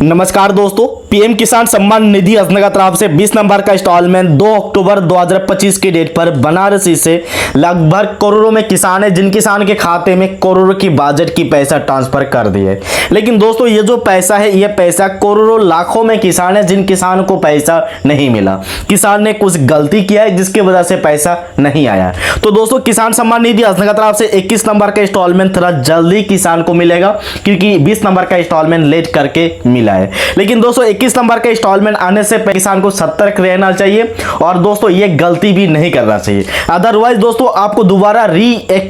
नमस्कार दोस्तों, पीएम किसान सम्मान निधि योजना की तरफ से 20 नंबर का इंस्टॉलमेंट 2 अक्टूबर 2025 की डेट पर बनारसी से लगभग करोड़ों में किसान है जिन किसान के खाते में करोड़ों की बजट की पैसा ट्रांसफर कर दिए। लेकिन दोस्तों ये जो पैसा है ये पैसा करोड़ों लाखों में किसान है जिन किसान को पैसा नहीं मिला। किसान ने कुछ गलती किया है जिसकी वजह से पैसा नहीं आया। तो दोस्तों किसान सम्मान निधि योजना की तरफ से 21 नंबर का इंस्टॉलमेंट थोड़ा जल्दी किसान को मिलेगा क्योंकि 20 नंबर का इंस्टॉलमेंट लेट करके मिला है। लेकिन दोस्तों 21 नंबर का इंस्टॉलमेंट आने से किसान को सतर्क रहना चाहिए और दोस्तों ये गलती भी नहीं करना चाहिए। अदरवाइज दोस्तों आपको दोबारा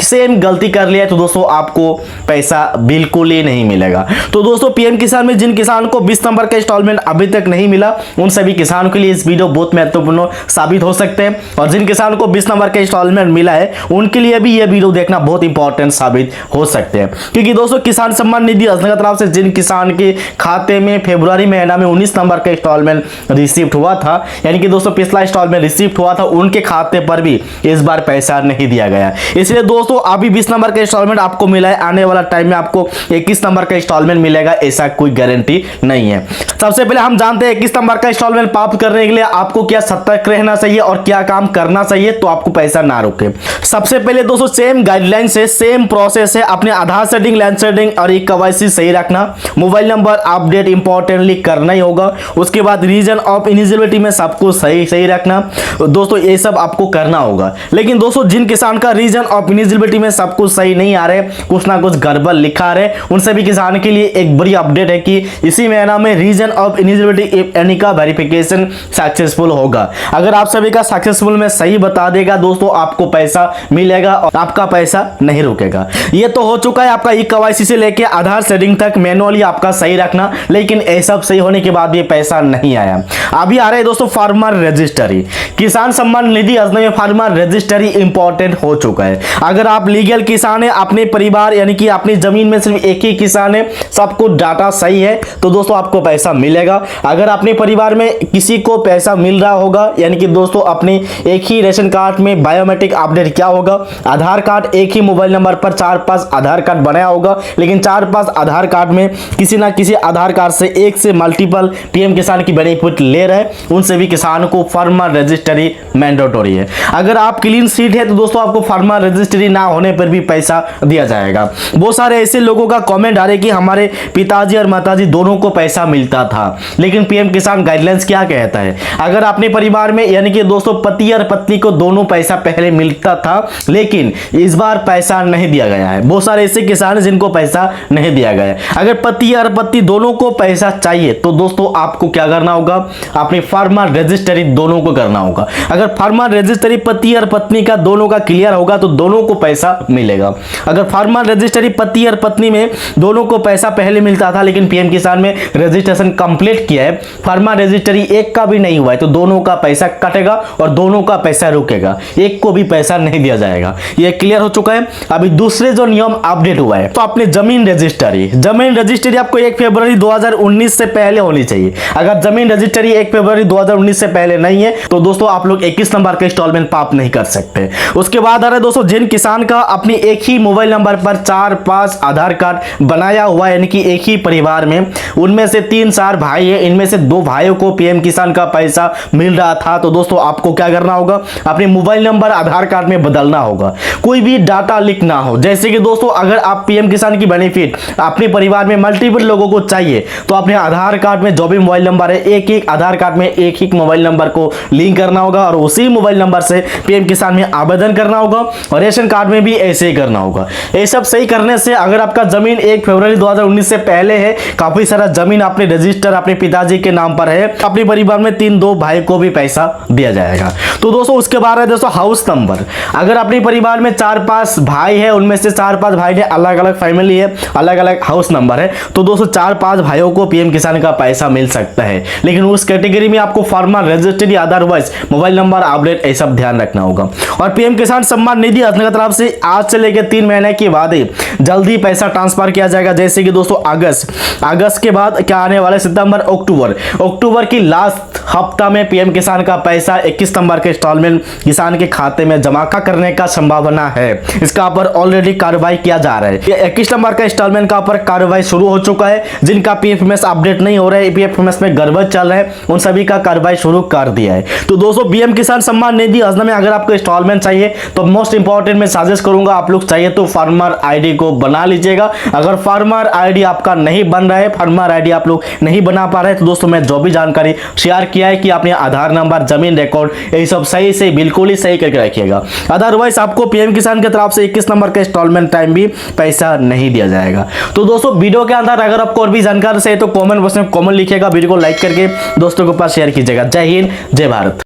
सेम गलती कर लिया तो दोस्तों आपको पैसा बिल्कुल ही नहीं मिलेगा। तो दोस्तों पीएम किसान में जिन किसान को 20 नंबर का इंस्टॉलमेंट अभी तक नहीं मिला उन सभी किसानों के लिए इस वीडियो बहुत महत्वपूर्ण साबित हो सकते हैं और जिन किसान को 20 नंबर का इंस्टॉलमेंट मिला है उनके लिए भी यह वीडियो देखना बहुत इंपॉर्टेंट साबित हो सकते हैं। क्योंकि दोस्तों किसान सम्मान निधि योजना की तरफ से जिन किसान के खाते में फरवरी महीना में 19 नंबर का इंस्टॉलमेंट रिसीव हुआ था, यानी कि दोस्तों पिछला इंस्टॉलमेंट रिसीव हुआ था, उनके खाते पर भी इस बार पैसा नहीं दिया गया। इसलिए दोस्तों अभी 20 नंबर का इंस्टॉलमेंट आपको मिला है, आने वाला टाइम में आपको 21 नंबर का इंस्टॉलमेंट मिलेगा ऐसा कोई गारंटी नहीं है। सबसे पहले हम जानते हैं 21 नंबर का इंस्टॉलमेंट प्राप्त करने के लिए आपको क्या सतर्क रहना चाहिए और क्या काम करना चाहिए तो आपको पैसा ना रुके। सबसे पहले दोस्तों सेम गाइडलाइन से सेम प्रोसेस है, अपने आधार सेटिंग, लैंड सेटिंग और केवाईसी सही रखना, मोबाइल नंबर अपडेट इंपॉर्टेंटली करना ही होगा। उसके बाद रीजन ऑफ इलिजिबिलिटी में सब कुछ सही रखना दोस्तों, ये सब आपको करना होगा। लेकिन दोस्तों जिन किसान का रीजन ऑफ इलिजिबिलिटी में सब कुछ सही नहीं आ रहे, कुछ ना कुछ गड़बड़ लिखा आ रहे, उन सभी किसान के लिए एक बड़ी अपडेट है कि इसी महीना में रीजन ऑफ इलिजिबिलिटी यानी का वेरिफिकेशन सक्सेसफुल होगा। अगर आप सभी का सक्सेसफुल में सही बता देगा दोस्तों आपको पैसा मिलेगा और आपका पैसा नहीं रुकेगा। ये तो हो चुका है आपका केवाईसी से लेके आधार सेटिंग तक मैनुअली आपका सही रखना, लेकिन ये सब सही होने के बाद भी पैसा नहीं आया। अभी आ रहा है दोस्तों फार्मर रजिस्ट्री। किसान सम्मान निधि योजना में फार्मर रजिस्ट्री इंपॉर्टेंट हो चुका है। अगर आप लीगल किसान है, अपने परिवार यानी कि अपनी जमीन में सिर्फ एक ही किसान है, सब कुछ डाटा सही है तो दोस्तों आपको पैसा मिलेगा। अगर अपने परिवार में किसी को पैसा मिल रहा होगा यानी कि दोस्तों अपने एक ही रेशन कार्ड में बायोमेट्रिक अपडेट क्या होगा, आधार कार्ड एक ही मोबाइल नंबर पर 4-5 आधार कार्ड बनाया होगा, लेकिन 4-5 आधार कार्ड में किसी ना किसी आधार कार्ड से एक से मल्टीपल पीएम किसान की बेनिफिट ले रहे हैं, उन सभी किसानों को फार्मर रजिस्ट्री मैंडेटरी है। अगर आप क्लीन सीट है तो दोस्तों आपको फार्मर रजिस्ट्री ना होने पर भी पैसा दिया जाएगा। बहुत सारे ऐसे लोगों का कमेंट आ रहे कि हमारे पिताजी और माताजी दोनों को पैसा मिलता था, लेकिन पीएम किसान गाइडलाइंस क्या कहता है, अगर अपने परिवार में यानी कि दोस्तों पति और पत्नी को दोनों पैसा पहले मिलता था लेकिन इस बार पैसा नहीं दिया गया है। बहुत सारे ऐसे किसान हैं जिनको पैसा नहीं दिया गया है। अगर पति और पत्नी दोनों को पैसा चाहिए तो दोस्तों आपको क्या करना होगा, अपनी फार्मर रजिस्ट्री दोनों को करना होगा। अगर फार्मर रजिस्ट्री पति और पत्नी का दोनों का क्लियर होगा तो दोनों को पैसा मिलेगा। अगर फार्मर रजिस्ट्री पति और पत्नी में दोनों को पैसा पहले मिलता था लेकिन पीएम किसान में रजिस्ट्रेशन कंप्लीट किया है, फार्मर रजिस्ट्री एक का भी नहीं हुआ है तो दोनों का पैसा कटेगा और दोनों का पैसा रुकेगा, एक को भी पैसा नहीं दिया जाएगा। ये क्लियर हो चुका है। अभी दूसरे जो नियम अपडेट हुआ है तो अपने जमीन रजिस्ट्री आपको 1 फरवरी 2019 से पहले होनी चाहिए। अगर जमीन रजिस्ट्री 1 फरवरी 2019 से पहले नहीं है तो दोस्तों आप लोग 21 नंबर का इंस्टॉलमेंट प्राप्त नहीं कर सकते। उसके बाद आ रहा है दोस्तों जिन किसान का अपनी एक ही मोबाइल नंबर पर 4-5 आधार कार्ड बनाया हुआ है यानी कि एक ही परिवार में, उनमें से 3-4 भाई है, इनमें से 2 भाइयों को पीएम किसान का पैसा मिल रहा था तो दोस्तों आपको क्या करना होगा, अपने मोबाइल नंबर आधार कार्ड में बदलना होगा, कोई भी डाटा लीक ना हो। जैसे कि दोस्तों अगर आप पीएम किसान की बेनिफिट अपने परिवार में मल्टीपल लोगों को चाहिए तो अपने आधार कार्ड में जो भी मोबाइल नंबर है एक आधार कार्ड में एक मोबाइल नंबर को लिंक करना होगा और उसी मोबाइल नंबर से पीएम किसान में आवेदन करना होगा और रेशन कार्ड में भी ऐसे ही करना होगा। ये सब सही करने से अगर आपका जमीन 1 फरवरी 2019 से पहले है, काफी सारा जमीन अपने रजिस्टर अपने पिताजी के नाम पर है, अपने परिवार में 3-2 भाई को भी पैसा दिया जाएगा। तो दोस्तों उसके बाद है दोस्तों हाउस नंबर। अगर अपने परिवार में 4-5 भाई है, उनमें से 4-5 भाई ने अलग अलग फैमिली है, अलग अलग हाउस नंबर है तो दोस्तों 4-5 भाइयों को पीएम किसान का पैसा मिल सकता है, लेकिन उस कैटेगरी में आपको farmer registry otherwise mobile number update ये सब ध्यान रखना होगा। और पीएम किसान सम्मान निधि योजना की तरफ से आज से लेकर 3 महीने के बाद जल्दी पैसा ट्रांसफर किया जाएगा। जैसे कि दोस्तों अगस्त के बाद क्या आने वाला है, सितंबर अक्टूबर की लास्ट हफ्ता में पीएम किसान का पैसा 21 नंबर के इंस्टॉलमेंट किसान के खाते में जमा करने का संभावना है। इसका पर ऑलरेडी कार्रवाई किया जा रहा है। ये 21 नंबर का इंस्टॉलमेंट का पर कार्रवाई शुरू हो चुका है। जिनका पीएफएमएस अपडेट नहीं हो रहा है, पीएफएमएस में गड़बड़ चल रहा है, उन सभी का कार्रवाई शुरू कर दिया है। तो दोस्तों पीएम किसान सम्मान निधि योजना में अगर आपको इंस्टॉलमेंट चाहिए तो मोस्ट इंपॉर्टेंट मैं सजेस्ट करूंगा, आप लोग चाहिए तो फार्मर आईडी को बना लीजिएगा। अगर फार्मर आईडी आपका नहीं बन रहा है, फार्मर आईडी आप लोग नहीं बना पा रहे, तो दोस्तों मैं जो भी जानकारी शेयर किया है कि आपने आधार नंबर, जमीन रिकॉर्ड, ये सब सही से बिल्कुल ही सही करके रखिएगा। अदरवाइज आपको पीएम किसान की तरफ से 21 नंबर का इंस्टॉलमेंट टाइम भी पैसा नहीं दिया जाएगा। तो दोस्तों वीडियो के अंदर अगर आपको और भी जानकारी चाहिए तो कमेंट बॉक्स में कमेंट लिखिएगा, वीडियो को लाइक करके दोस्तों के पास शेयर कीजिएगा। जय हिंद, जय भारत।